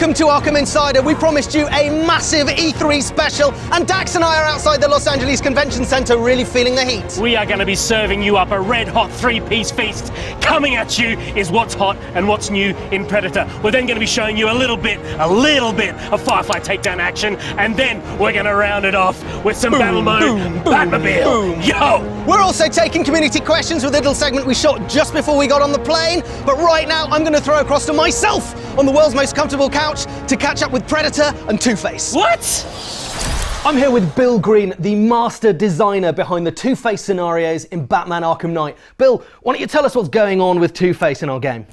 Welcome to Arkham Insider. We promised you a massive E3 special, and Dax and I are outside the Los Angeles Convention Center really feeling the heat. We are going to be serving you up a red-hot three-piece feast. Coming at you is what's hot and what's new in Predator. We're then going to be showing you a little bit of Firefly takedown action, and then we're going to round it off with some battle mode Batmobile. Yo! We're also taking community questions with a little segment we shot just before we got on the plane, but right now I'm going to throw across to myself on the world's most comfortable couch to catch up with Predator and Two-Face. What? I'm here with Bill Green, the master designer behind the Two-Face scenarios in Batman Arkham Knight. Bill, why don't you tell us what's going on with Two-Face in our game?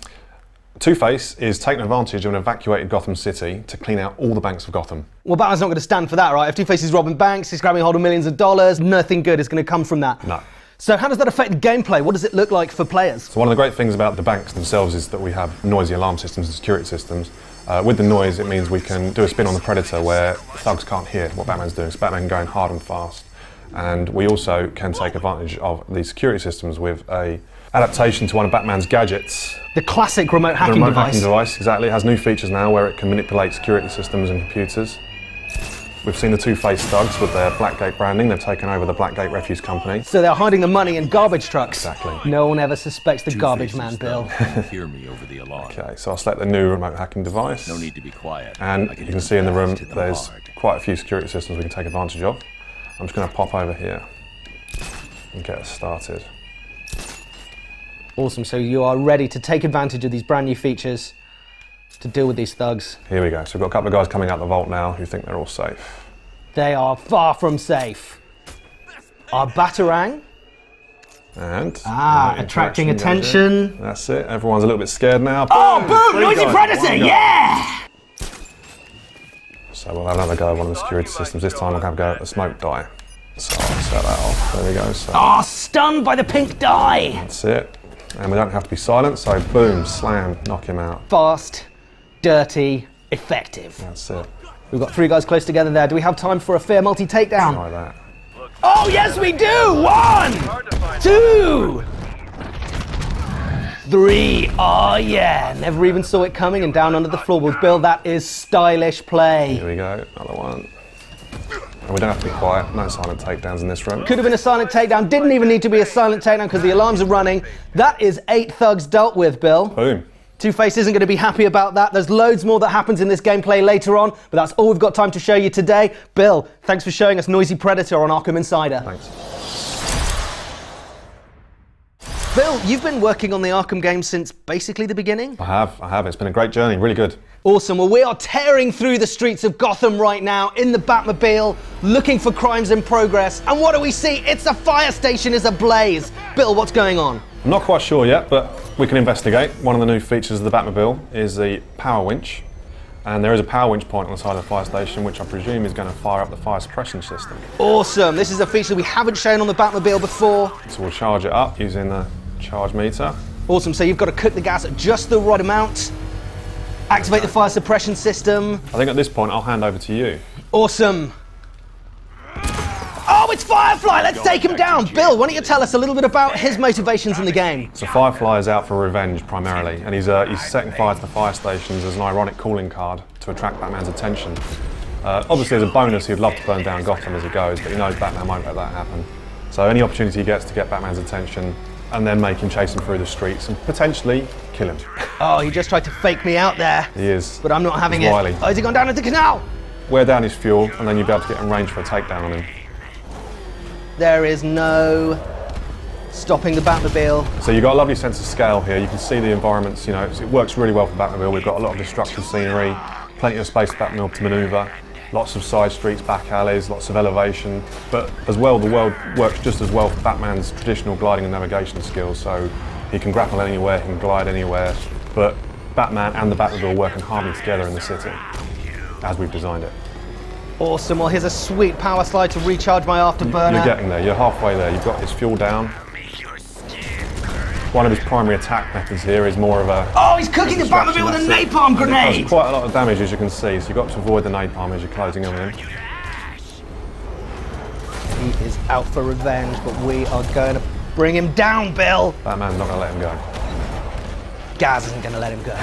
Two-Face is taking advantage of an evacuated Gotham City to clean out all the banks of Gotham. Well, Batman's not going to stand for that, right? If Two-Face is robbing banks, he's grabbing hold of millions of dollars, nothing good is going to come from that. No. So how does that affect the gameplay? What does it look like for players? So one of the great things about the banks themselves is that we have noisy alarm systems and security systems. With the noise, it means we can do a spin on the Predator where thugs can't hear what Batman's doing. So Batman going hard and fast. And we also can take advantage of the security systems with a adaptation to one of Batman's gadgets. The classic remote hacking the remote device. hacking device, exactly. It has new features now where it can manipulate security systems and computers. We've seen the Two-Face thugs with their Blackgate branding. They've taken over the Blackgate Refuse Company. So they're hiding the money in garbage trucks. Exactly. No one ever suspects the garbage man, Bill. Hear me over the alarm. Okay, so I'll select the new remote hacking device. No need to be quiet. And you can see in the room there's quite a few security systems we can take advantage of. I'm just going to pop over here and get us started. Awesome, so you are ready to take advantage of these brand new features to deal with these thugs. Here we go. So we've got a couple of guys coming out the vault now who think they're all safe. They are far from safe. Our Batarang. And attracting attention. That's it. Everyone's a little bit scared now. Oh, boom! Noisy Predator, yeah! So we'll have another go at one of the security systems. This time we'll have a go at the smoke die. So I'll set that off. There we go. So oh, stunned by the pink dye. that's it. And we don't have to be silent, so boom, slam, knock him out. Fast, dirty, effective. That's it. We've got three guys close together there. Do we have time for a fair multi-takedown? Like that. Oh, yes, we do! 1, 2, 3. Oh, yeah. Never even saw it coming and down under the floorboards. Bill, that is stylish play. Here we go. Another one. And we don't have to be quiet. No silent takedowns in this room. Could have been a silent takedown. Didn't even need to be a silent takedown because the alarms are running. That is 8 thugs dealt with, Bill. Boom. Two-Face isn't going to be happy about that. There's loads more that happens in this gameplay later on, but that's all we've got time to show you today. Bill, thanks for showing us Noisy Predator on Arkham Insider. Thanks. Bill, you've been working on the Arkham game since basically the beginning? I have. It's been a great journey, really good. Awesome. Well, we are tearing through the streets of Gotham right now in the Batmobile, looking for crimes in progress. And what do we see? It's a fire station is ablaze. Bill, what's going on? I'm not quite sure yet, but we can investigate. One of the new features of the Batmobile is the power winch. And there is a power winch point on the side of the fire station, which I presume is going to fire up the fire suppression system. Awesome. This is a feature we haven't shown on the Batmobile before. So we'll charge it up using the charge meter. Awesome. So you've got to cook the gas at just the right amount. Activate the fire suppression system. I think at this point I'll hand over to you. Awesome. Oh, it's Firefly! Let's take him down! Bill, why don't you tell us a little bit about his motivations in the game? So Firefly is out for revenge primarily, and he's setting fire to the fire stations as an ironic calling card to attract Batman's attention. Obviously as a bonus he'd love to burn down Gotham as he goes, but he knows Batman won't let that happen. So any opportunity he gets to get Batman's attention and then make him chase him through the streets and potentially kill him. Oh, he just tried to fake me out there. He is. But I'm not having it. Wily. Oh, has he gone down into the canal? Wear down his fuel and then you'll be able to get in range for a takedown on him. There is no stopping the Batmobile. So you've got a lovely sense of scale here. You can see the environments, you know, it works really well for Batmobile. We've got a lot of destructive scenery, plenty of space for Batmobile to manoeuvre, lots of side streets, back alleys, lots of elevation. But as well, the world works just as well for Batman's traditional gliding and navigation skills. So he can grapple anywhere, he can glide anywhere. But Batman and the Batmobile working hardly together in the city, as we've designed it. Awesome. Well, here's a sweet power slide to recharge my afterburner. You're getting there. You're halfway there. You've got his fuel down. One of his primary attack methods here is more of a... Oh, he's cooking the Batmobile with a napalm grenade! It does quite a lot of damage, as you can see, so you've got to avoid the napalm as you're closing on him. He is out for revenge, but we are going to bring him down, Bill! Batman's not going to let him go. Gaz isn't going to let him go.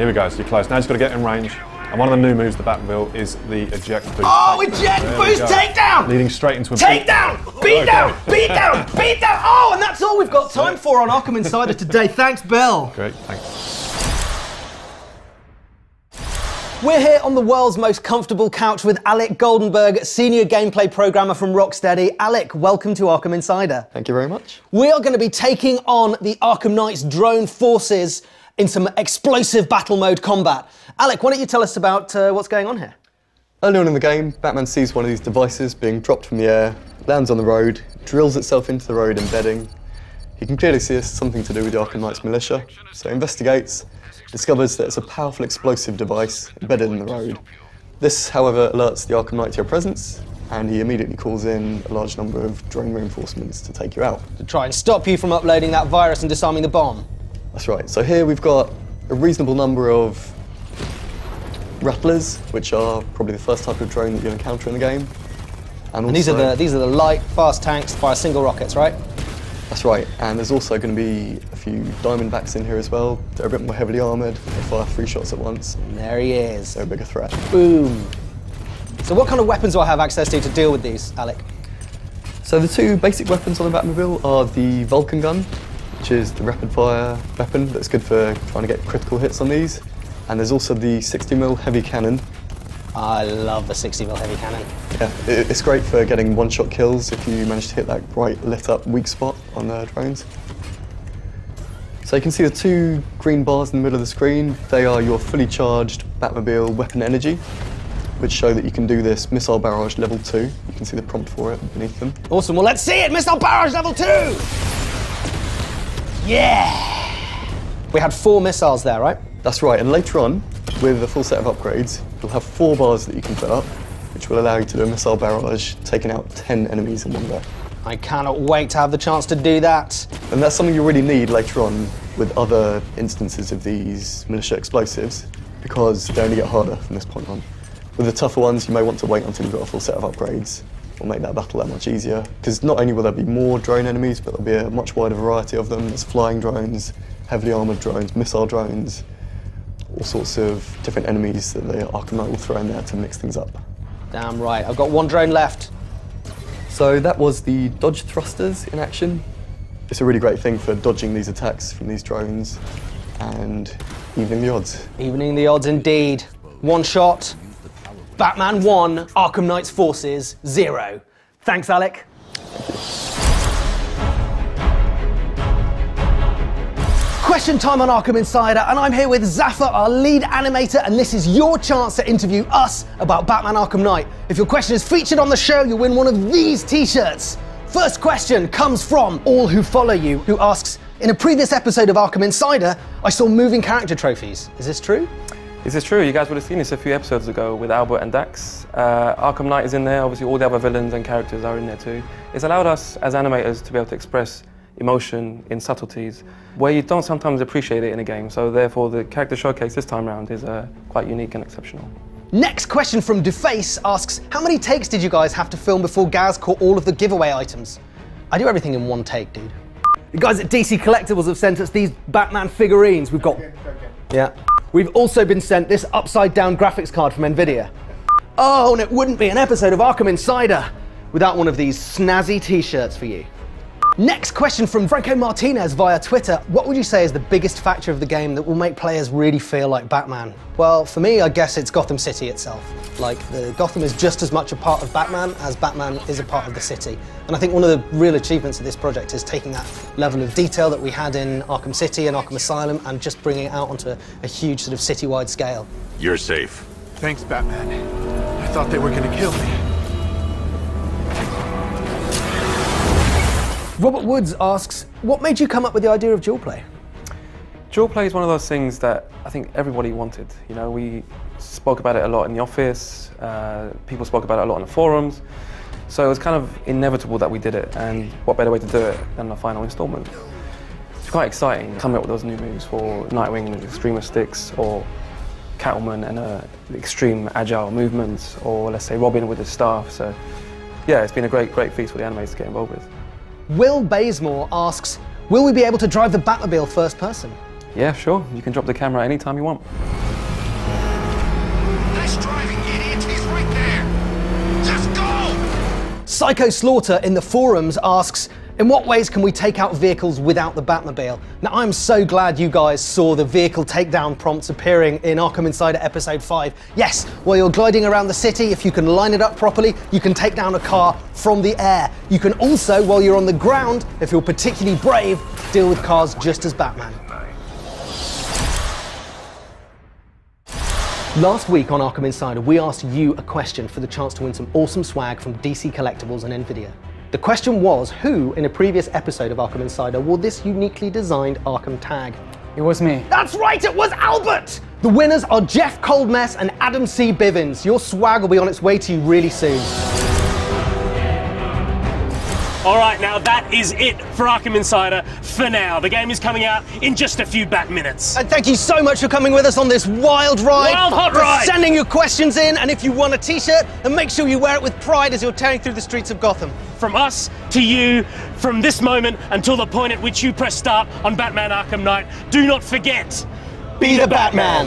Here we go, so you're close. Now you've got to get in range. And one of the new moves of the Batmobile is the eject boost. Oh, eject boost takedown! Leading straight into a takedown! Beat down! Beat down! Beat down! Oh, and that's all we've got time for on Arkham Insider today. Thanks, Bill. Great, thanks. We're here on the world's most comfortable couch with Alec Goldenberg, senior gameplay programmer from Rocksteady. Alec, welcome to Arkham Insider. Thank you very much. We are going to be taking on the Arkham Knight's drone forces in some explosive battle mode combat. Alec, why don't you tell us about what's going on here? Early on in the game, Batman sees one of these devices being dropped from the air, lands on the road, drills itself into the road embedding. He can clearly see it's something to do with the Arkham Knight's militia, so he investigates, discovers that it's a powerful explosive device embedded in the road. This, however, alerts the Arkham Knight to your presence, and he immediately calls in a large number of drone reinforcements to take you out. To try and stop you from uploading that virus and disarming the bomb. That's right. So here we've got a reasonable number of rattlers, which are probably the first type of drone that you'll encounter in the game. And these are the light, fast tanks fire single rockets, right? That's right. And there's also going to be a few Diamondbacks in here as well. They're a bit more heavily armoured. They fire 3 shots at once. And there he is. They're a bigger threat. Boom. So what kind of weapons do I have access to deal with these, Alec? So the 2 basic weapons on the Batmobile are the Vulcan gun, which is the rapid-fire weapon that's good for trying to get critical hits on these. And there's also the 60mm heavy cannon. I love the 60mm heavy cannon. Yeah, it's great for getting one-shot kills if you manage to hit that bright, lit-up weak spot on the drones. So you can see the 2 green bars in the middle of the screen. They are your fully charged Batmobile weapon energy, which show that you can do this missile barrage level 2. You can see the prompt for it beneath them. Awesome, well let's see it, missile barrage level 2! Yeah! We had 4 missiles there, right? That's right, and later on, with a full set of upgrades, you'll have 4 bars that you can put up, which will allow you to do a missile barrage, taking out 10 enemies in one go. I cannot wait to have the chance to do that. And that's something you really need later on with other instances of these militia explosives, because they only get harder from this point on. With the tougher ones, you may want to wait until you've got a full set of upgrades. Will make that battle that much easier, because not only will there be more drone enemies, but there'll be a much wider variety of them. There's flying drones, heavily armoured drones, missile drones, all sorts of different enemies that the Arkham Knight will throw in there to mix things up. Damn right, I've got 1 drone left. So that was the dodge thrusters in action. It's a really great thing for dodging these attacks from these drones and evening the odds. Evening the odds indeed. 1 shot. Batman 1, Arkham Knight's forces 0. Thanks, Alec. Question time on Arkham Insider, and I'm here with Zafar, our lead animator, and this is your chance to interview us about Batman Arkham Knight. If your question is featured on the show, you'll win one of these t-shirts. First question comes from All Who Follow You, who asks, in a previous episode of Arkham Insider, I saw moving character trophies. Is this true? This is true. You guys would have seen this a few episodes ago with Albert and Dax. Arkham Knight is in there. Obviously, all the other villains and characters are in there too. It's allowed us as animators to be able to express emotion in subtleties where you don't sometimes appreciate it in a game. So therefore, the character showcase this time around is quite unique and exceptional. Next question from Deface asks, how many takes did you guys have to film before Gaz caught all of the giveaway items? I do everything in 1 take, dude. The guys at DC Collectibles have sent us these Batman figurines. We've got... Yeah. We've also been sent this upside-down graphics card from Nvidia. Oh, and it wouldn't be an episode of Arkham Insider without one of these snazzy t-shirts for you. Next question from Franco Martinez via Twitter. What would you say is the biggest factor of the game that will make players really feel like Batman? Well, for me, I guess it's Gotham City itself. Like, Gotham is just as much a part of Batman as Batman is a part of the city. And I think one of the real achievements of this project is taking that level of detail that we had in Arkham City and Arkham Asylum and just bringing it out onto a huge sort of citywide scale. You're safe. Thanks, Batman. I thought they were gonna kill me. Robert Woods asks, what made you come up with the idea of dual play? Dual play is one of those things that I think everybody wanted. You know, we spoke about it a lot in the office, people spoke about it a lot on the forums, so it was kind of inevitable that we did it, and what better way to do it than the final installment. It's quite exciting coming up with those new moves for Nightwing with extreme sticks, or Catwoman and extreme agile movements, or let's say Robin with his staff. So yeah, it's been a great feast for the animators to get involved with. Will Bazemore asks, will we be able to drive the Batmobile first person? Yeah, sure. You can drop the camera anytime you want. Nice driving, idiot. He's right there. Just go! Psycho Slaughter in the forums asks, in what ways can we take out vehicles without the Batmobile? Now, I'm so glad you guys saw the vehicle takedown prompts appearing in Arkham Insider Episode 5. Yes, while you're gliding around the city, if you can line it up properly, you can take down a car from the air. You can also, while you're on the ground, if you're particularly brave, deal with cars just as Batman. Last week on Arkham Insider, we asked you a question for the chance to win some awesome swag from DC Collectibles and Nvidia. The question was, who in a previous episode of Arkham Insider wore this uniquely designed Arkham tag? It was me. That's right, it was Albert! The winners are Jeff Coldmess and Adam C. Bivens. Your swag will be on its way to you really soon. All right, now that is it for Arkham Insider for now. The game is coming out in just a few bat minutes. And thank you so much for coming with us on this wild ride. Wild hot for ride! Sending your questions in, and if you want a t-shirt, then make sure you wear it with pride as you're tearing through the streets of Gotham. From us to you, from this moment until the point at which you press start on Batman Arkham Knight, do not forget, Be the Batman.